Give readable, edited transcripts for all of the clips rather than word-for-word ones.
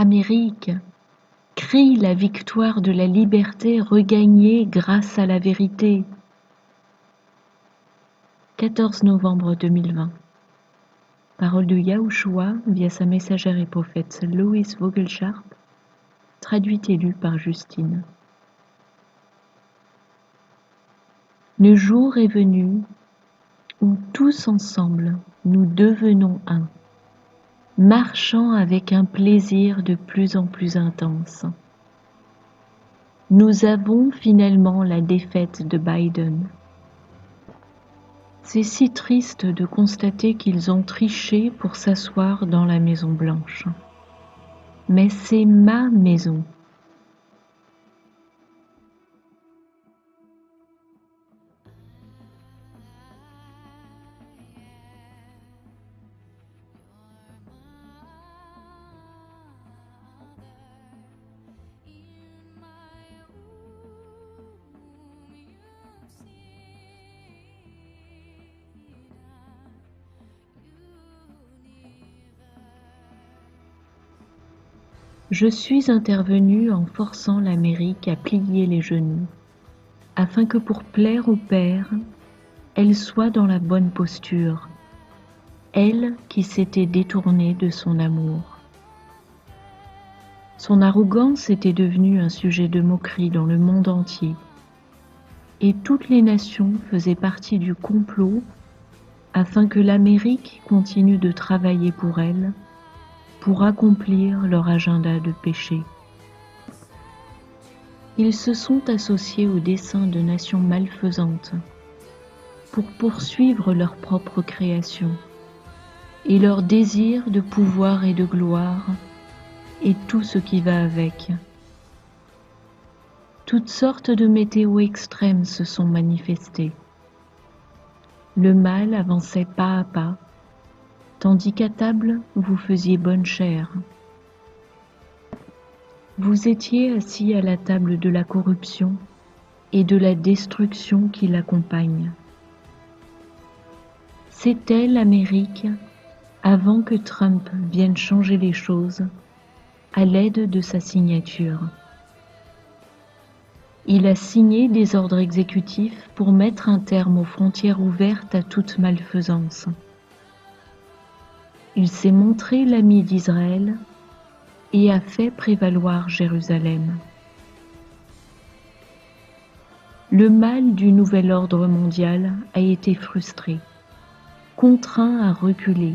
Amérique, crie la victoire de la liberté regagnée grâce à la vérité. 14 novembre 2020. Parole de Yahushua via sa messagère et prophète Lois Vogelsharp, traduite et lue par Justine. Le jour est venu où tous ensemble nous devenons un, marchant avec un plaisir de plus en plus intense. Nous avons finalement la défaite de Biden. C'est si triste de constater qu'ils ont triché pour s'asseoir dans la Maison Blanche. Mais c'est ma maison. Je suis intervenu en forçant l'Amérique à plier les genoux, afin que pour plaire au Père, elle soit dans la bonne posture, elle qui s'était détournée de son amour. Son arrogance était devenue un sujet de moquerie dans le monde entier, et toutes les nations faisaient partie du complot afin que l'Amérique continue de travailler pour elle, pour accomplir leur agenda de péché. Ils se sont associés aux desseins de nations malfaisantes pour poursuivre leur propre création et leur désir de pouvoir et de gloire et tout ce qui va avec. Toutes sortes de météos extrêmes se sont manifestées. Le mal avançait pas à pas, tandis qu'à table vous faisiez bonne chère. Vous étiez assis à la table de la corruption et de la destruction qui l'accompagne. C'était l'Amérique avant que Trump vienne changer les choses à l'aide de sa signature. Il a signé des ordres exécutifs pour mettre un terme aux frontières ouvertes à toute malfaisance. Il s'est montré l'ami d'Israël et a fait prévaloir Jérusalem. Le mal du nouvel ordre mondial a été frustré, contraint à reculer,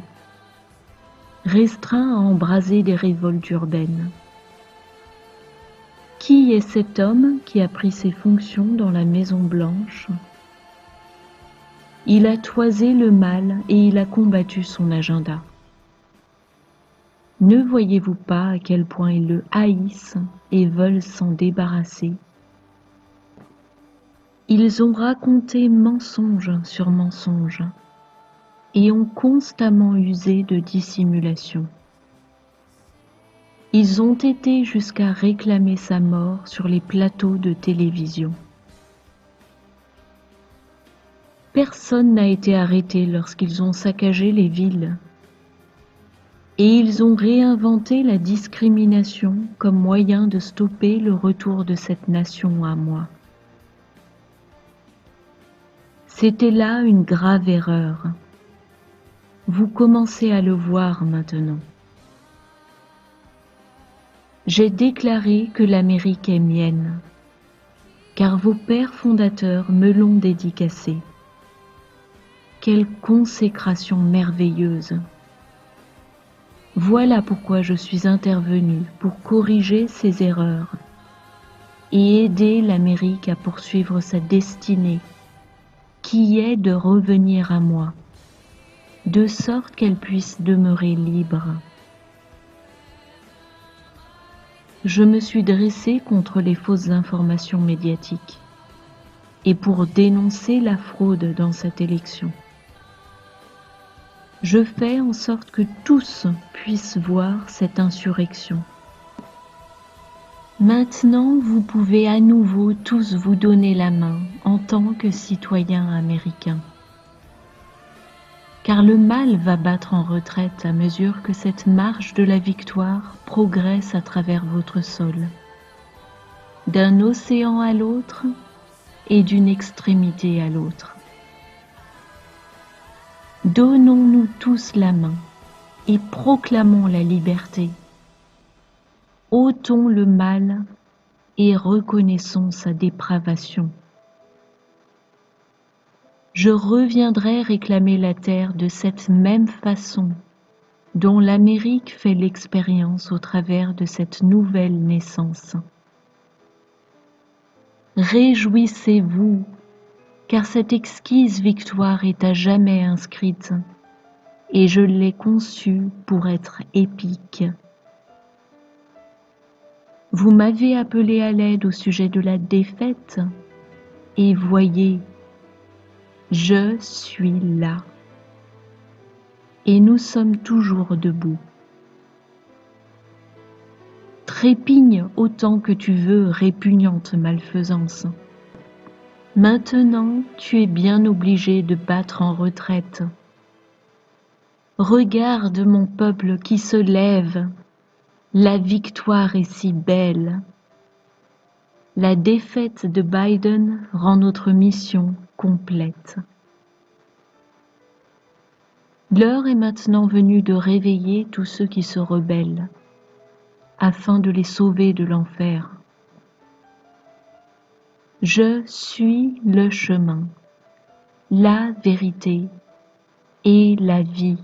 restreint à embraser des révoltes urbaines. Qui est cet homme qui a pris ses fonctions dans la Maison Blanche? Il a toisé le mal et il a combattu son agenda. Ne voyez-vous pas à quel point ils le haïssent et veulent s'en débarrasser? Ils ont raconté mensonge sur mensonge et ont constamment usé de dissimulation. Ils ont été jusqu'à réclamer sa mort sur les plateaux de télévision. Personne n'a été arrêté lorsqu'ils ont saccagé les villes. Et ils ont réinventé la discrimination comme moyen de stopper le retour de cette nation à moi. C'était là une grave erreur. Vous commencez à le voir maintenant. J'ai déclaré que l'Amérique est mienne, car vos pères fondateurs me l'ont dédicacée. Quelle consécration merveilleuse! Voilà pourquoi je suis intervenu pour corriger ces erreurs et aider l'Amérique à poursuivre sa destinée, qui est de revenir à moi, de sorte qu'elle puisse demeurer libre. Je me suis dressé contre les fausses informations médiatiques et pour dénoncer la fraude dans cette élection. Je fais en sorte que tous puissent voir cette insurrection. Maintenant, vous pouvez à nouveau tous vous donner la main en tant que citoyens américains. car le mal va battre en retraite à mesure que cette marche de la victoire progresse à travers votre sol, d'un océan à l'autre et d'une extrémité à l'autre. Donnons-nous tous la main et proclamons la liberté. Ôtons le mal et reconnaissons sa dépravation. Je reviendrai réclamer la terre de cette même façon dont l'Amérique fait l'expérience au travers de cette nouvelle naissance. Réjouissez-vous, car cette exquise victoire est à jamais inscrite, et je l'ai conçue pour être épique. Vous m'avez appelé à l'aide au sujet de la défaite, et voyez, je suis là. Et nous sommes toujours debout. Trépigne autant que tu veux, répugnante malfaisance. Maintenant, tu es bien obligé de battre en retraite. Regarde mon peuple qui se lève. La victoire est si belle. La défaite de Biden rend notre mission complète. L'heure est maintenant venue de réveiller tous ceux qui se rebellent, afin de les sauver de l'enfer. Je suis le chemin, la vérité et la vie.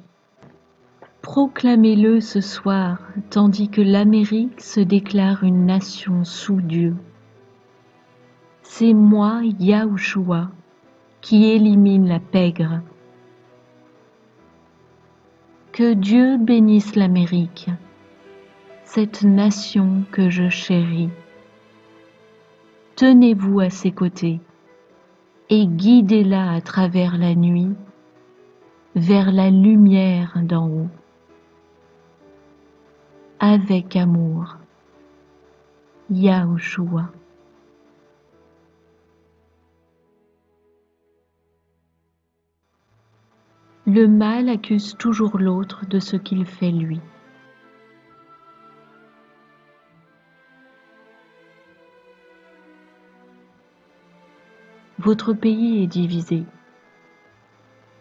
Proclamez-le ce soir, tandis que l'Amérique se déclare une nation sous Dieu. C'est moi, Yahushua, qui élimine la pègre. Que Dieu bénisse l'Amérique, cette nation que je chéris. Tenez-vous à ses côtés et guidez-la à travers la nuit vers la lumière d'en haut. Avec amour, Yahushua. Le mal accuse toujours l'autre de ce qu'il fait lui. Votre pays est divisé.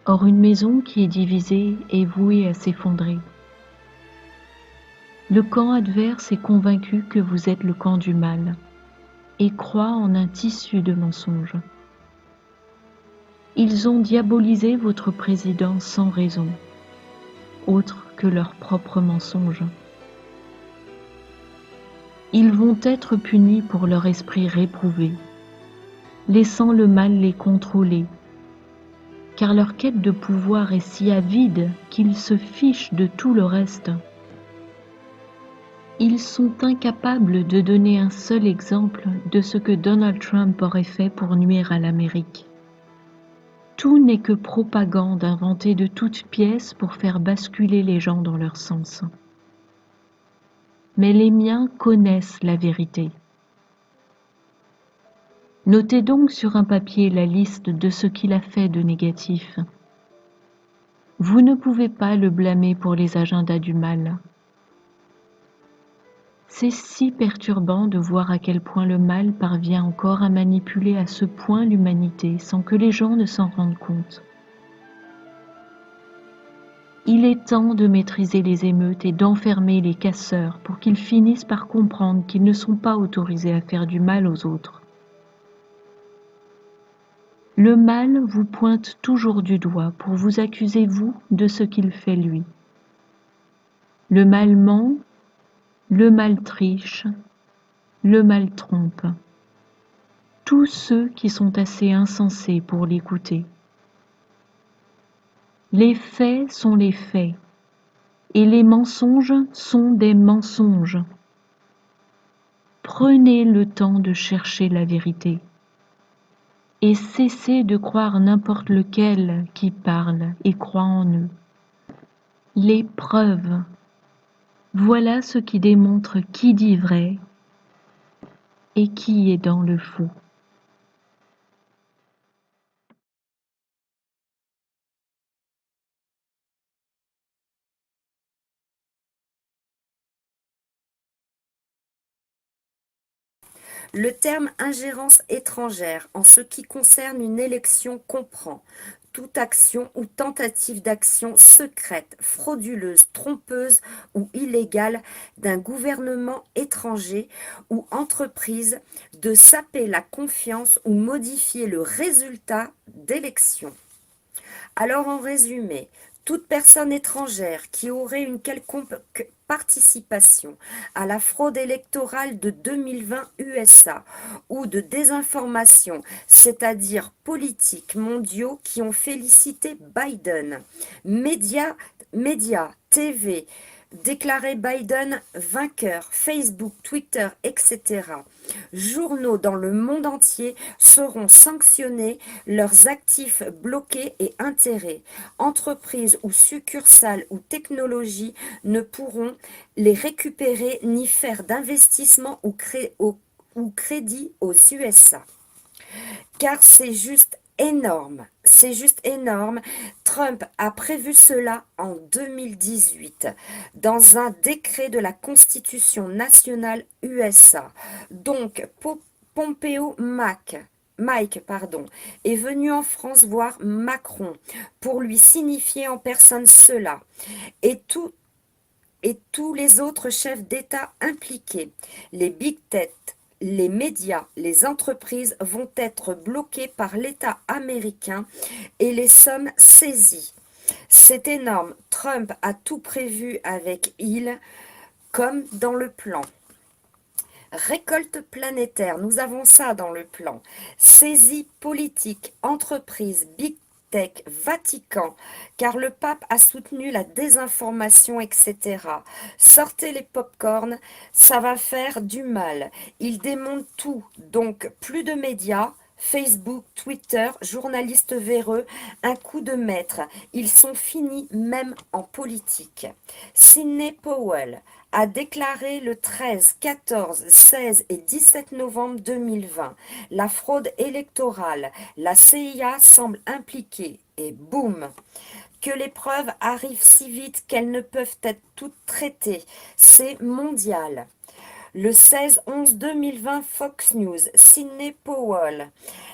Or une maison qui est divisée est vouée à s'effondrer. Le camp adverse est convaincu que vous êtes le camp du mal et croit en un tissu de mensonges. Ils ont diabolisé votre président sans raison, autre que leurs propres mensonges. Ils vont être punis pour leur esprit réprouvé, laissant le mal les contrôler, car leur quête de pouvoir est si avide qu'ils se fichent de tout le reste. Ils sont incapables de donner un seul exemple de ce que Donald Trump aurait fait pour nuire à l'Amérique. Tout n'est que propagande inventée de toutes pièces pour faire basculer les gens dans leur sens. Mais les miens connaissent la vérité. Notez donc sur un papier la liste de ce qu'il a fait de négatif. Vous ne pouvez pas le blâmer pour les agendas du mal. C'est si perturbant de voir à quel point le mal parvient encore à manipuler à ce point l'humanité sans que les gens ne s'en rendent compte. Il est temps de maîtriser les émeutes et d'enfermer les casseurs pour qu'ils finissent par comprendre qu'ils ne sont pas autorisés à faire du mal aux autres. Le mal vous pointe toujours du doigt pour vous accuser vous de ce qu'il fait lui. Le mal ment, le mal triche, le mal trompe. Tous ceux qui sont assez insensés pour l'écouter. Les faits sont les faits, et les mensonges sont des mensonges. Prenez le temps de chercher la vérité, et cessez de croire n'importe lequel qui parle et croit en eux. Les preuves, voilà ce qui démontre qui dit vrai et qui est dans le faux. Le terme ingérence étrangère, en ce qui concerne une élection, comprend toute action ou tentative d'action secrète, frauduleuse, trompeuse ou illégale d'un gouvernement étranger ou entreprise de saper la confiance ou modifier le résultat d'élections. Alors en résumé, toute personne étrangère qui aurait une quelconque participation à la fraude électorale de 2020 USA ou de désinformation, c'est-à-dire politiques mondiaux qui ont félicité Biden, médias, TV, déclaré Biden vainqueur, Facebook, Twitter, etc. Journaux dans le monde entier seront sanctionnés, leurs actifs bloqués et intérêts. Entreprises ou succursales ou technologies ne pourront les récupérer ni faire d'investissement ou crédit aux USA. Car c'est juste énorme. C'est juste énorme. Trump a prévu cela en 2018 dans un décret de la Constitution nationale USA. Donc, Mike, est venu en France voir Macron pour lui signifier en personne cela. Et tous les autres chefs d'État impliqués, les big tech, les médias, les entreprises vont être bloqués par l'État américain et les sommes saisies. C'est énorme. Trump a tout prévu avec il, comme dans le plan. Récolte planétaire, nous avons ça dans le plan. Saisie politique, entreprise, big tech, Vatican, car le pape a soutenu la désinformation, etc. Sortez les pop-corns, ça va faire du mal. Il démonte tout, donc plus de médias. Facebook, Twitter, journalistes véreux, un coup de maître. Ils sont finis même en politique. Sidney Powell a déclaré le 13, 14, 16 et 17 novembre 2020 la fraude électorale. La CIA semble impliquée et boum! Que les preuves arrivent si vite qu'elles ne peuvent être toutes traitées. C'est mondial. Le 16-11-2020, Fox News, Sidney Powell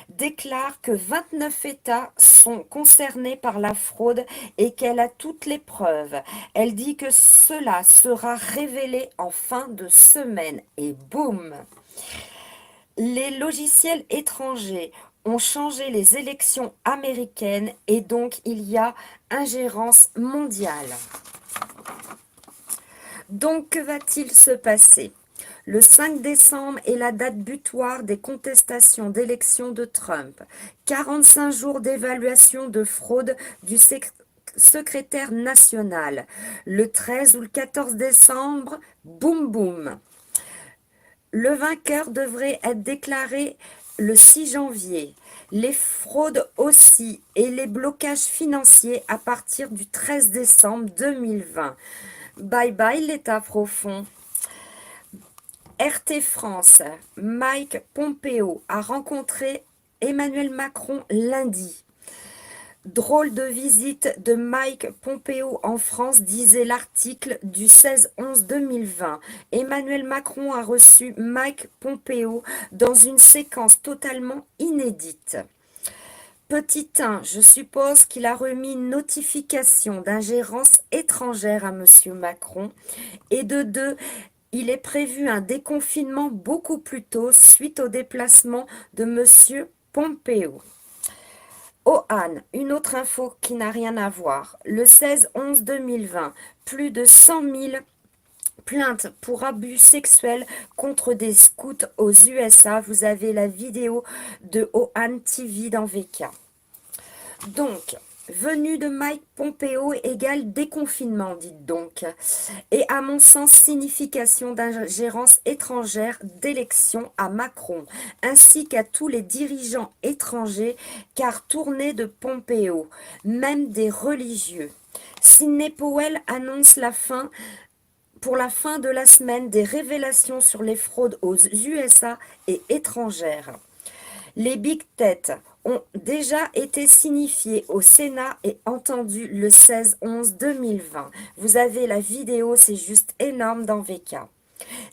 déclare que 29 États sont concernés par la fraude et qu'elle a toutes les preuves. Elle dit que cela sera révélé en fin de semaine. Et boum! Les logiciels étrangers ont changé les élections américaines et donc il y a ingérence mondiale. Donc que va-t-il se passer ? Le 5 décembre est la date butoir des contestations d'élection de Trump. 45 jours d'évaluation de fraude du secrétaire national. Le 13 ou le 14 décembre, boum boum. Le vainqueur devrait être déclaré le 6 janvier. Les fraudes aussi et les blocages financiers à partir du 13 décembre 2020. Bye bye l'État profond. RT France, Mike Pompeo a rencontré Emmanuel Macron lundi. Drôle de visite de Mike Pompeo en France, disait l'article du 16-11-2020. Emmanuel Macron a reçu Mike Pompeo dans une séquence totalement inédite. Petit 1, je suppose qu'il a remis une notification d'ingérence étrangère à M. Macron. Et de 2, il est prévu un déconfinement beaucoup plus tôt suite au déplacement de M. Pompeo. Oh Anne, une autre info qui n'a rien à voir. Le 16-11-2020, plus de 100 000 plaintes pour abus sexuels contre des scouts aux USA. Vous avez la vidéo de OAN TV dans VK. Donc, venue de Mike Pompeo égale déconfinement, dites donc. Et à mon sens, signification d'ingérence étrangère d'élection à Macron, ainsi qu'à tous les dirigeants étrangers, car tournée de Pompeo, même des religieux. Sidney Powell annonce pour la fin de la semaine des révélations sur les fraudes aux USA et étrangères. Les big tech ont déjà été signifiés au Sénat et entendus le 16-11-2020. Vous avez la vidéo, c'est juste énorme dans VK.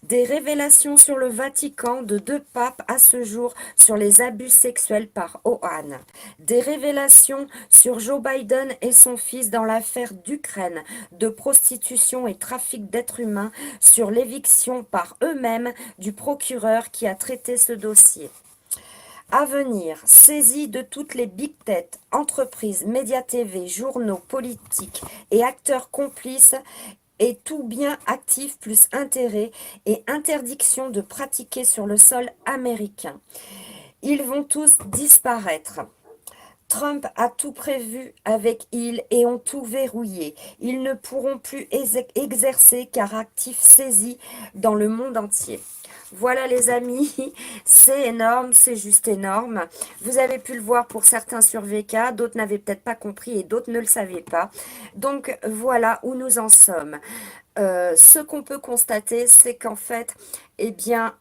Des révélations sur le Vatican de deux papes à ce jour sur les abus sexuels par Ohan. Des révélations sur Joe Biden et son fils dans l'affaire d'Ukraine, de prostitution et trafic d'êtres humains, sur l'éviction par eux-mêmes du procureur qui a traité ce dossier. À venir, saisie de toutes les big tech, entreprises, médias TV, journaux, politiques et acteurs complices et tout bien actif plus intérêt et interdiction de pratiquer sur le sol américain. Ils vont tous disparaître. Trump a tout prévu avec ils et ont tout verrouillé. Ils ne pourront plus exercer car actifs saisis dans le monde entier. Voilà les amis, c'est énorme, c'est juste énorme. Vous avez pu le voir pour certains sur VK, d'autres n'avaient peut-être pas compris et d'autres ne le savaient pas. Donc voilà où nous en sommes. Ce qu'on peut constater, c'est qu'en fait, eh bien,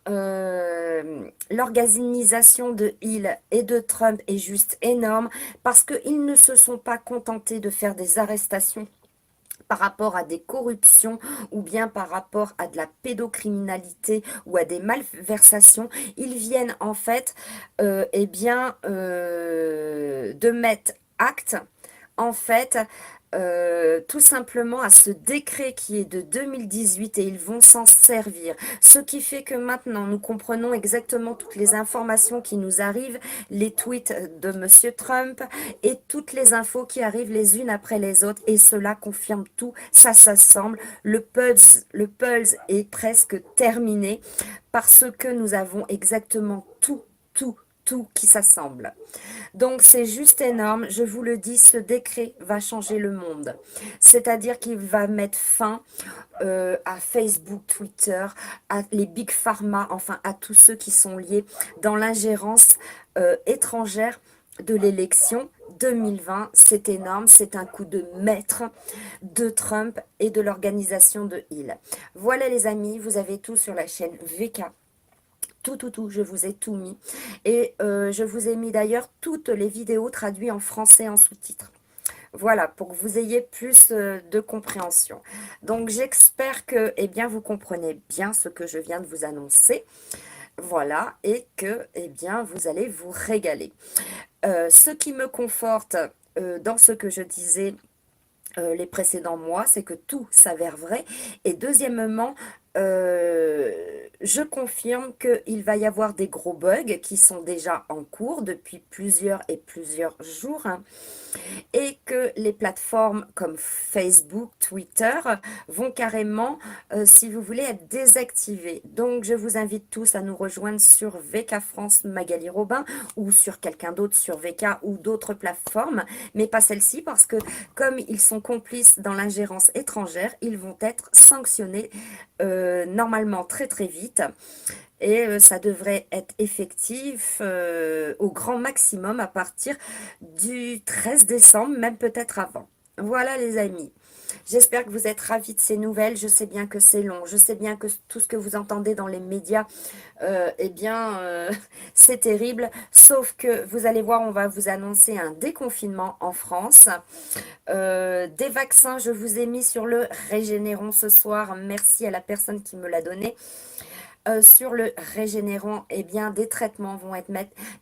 l'organisation de Hill et de Trump est juste énorme parce qu'ils ne se sont pas contentés de faire des arrestations par rapport à des corruptions ou bien par rapport à de la pédocriminalité ou à des malversations. Ils viennent en fait eh bien, de mettre acte en fait tout simplement à ce décret qui est de 2018 et ils vont s'en servir. Ce qui fait que maintenant nous comprenons exactement toutes les informations qui nous arrivent, les tweets de Monsieur Trump et toutes les infos qui arrivent les unes après les autres et cela confirme tout, ça s'assemble. Le pulse est presque terminé parce que nous avons exactement tout qui s'assemble. Donc c'est juste énorme, je vous le dis, ce décret va changer le monde. C'est-à-dire qu'il va mettre fin à Facebook, Twitter, à les big pharma, enfin à tous ceux qui sont liés dans l'ingérence étrangère de l'élection 2020. C'est énorme, c'est un coup de maître de Trump et de l'organisation de Hill. Voilà les amis, vous avez tout sur la chaîne VK. Tout, je vous ai tout mis. Et je vous ai mis d'ailleurs toutes les vidéos traduites en français en sous-titres. Voilà, pour que vous ayez plus de compréhension. Donc j'espère que eh bien, vous comprenez bien ce que je viens de vous annoncer. Voilà, et que eh bien, vous allez vous régaler. Ce qui me conforte dans ce que je disais les précédents mois, c'est que tout s'avère vrai. Et deuxièmement, je confirme qu'il va y avoir des gros bugs qui sont déjà en cours depuis plusieurs jours, hein, et que les plateformes comme Facebook, Twitter vont carrément, si vous voulez, être désactivées. Donc, je vous invite tous à nous rejoindre sur VK France Magali Robin ou sur quelqu'un d'autre sur VK ou d'autres plateformes, mais pas celle-ci parce que comme ils sont complices dans l'ingérence étrangère, ils vont être sanctionnés normalement très vite et ça devrait être effectif au grand maximum à partir du 13 décembre, même peut-être avant. Voilà les amis. J'espère que vous êtes ravis de ces nouvelles. Je sais bien que c'est long. Je sais bien que tout ce que vous entendez dans les médias, eh bien, c'est terrible. Sauf que vous allez voir, on va vous annoncer un déconfinement en France. Des vaccins, je vous ai mis sur le Régénéron ce soir. Merci à la personne qui me l'a donné. Sur le Régénérant, eh bien, des traitements vont être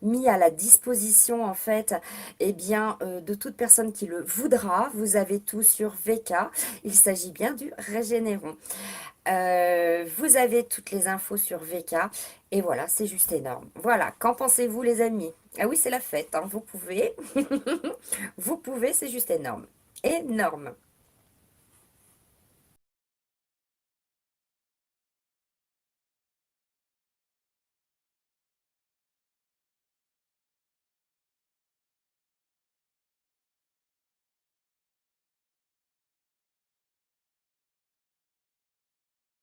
mis à la disposition, en fait, eh bien, de toute personne qui le voudra. Vous avez tout sur VK. Il s'agit bien du Régénérant. Vous avez toutes les infos sur VK. Et voilà, c'est juste énorme. Voilà, qu'en pensez-vous, les amis? Ah oui, c'est la fête, hein, vous pouvez. Vous pouvez, c'est juste énorme. Énorme.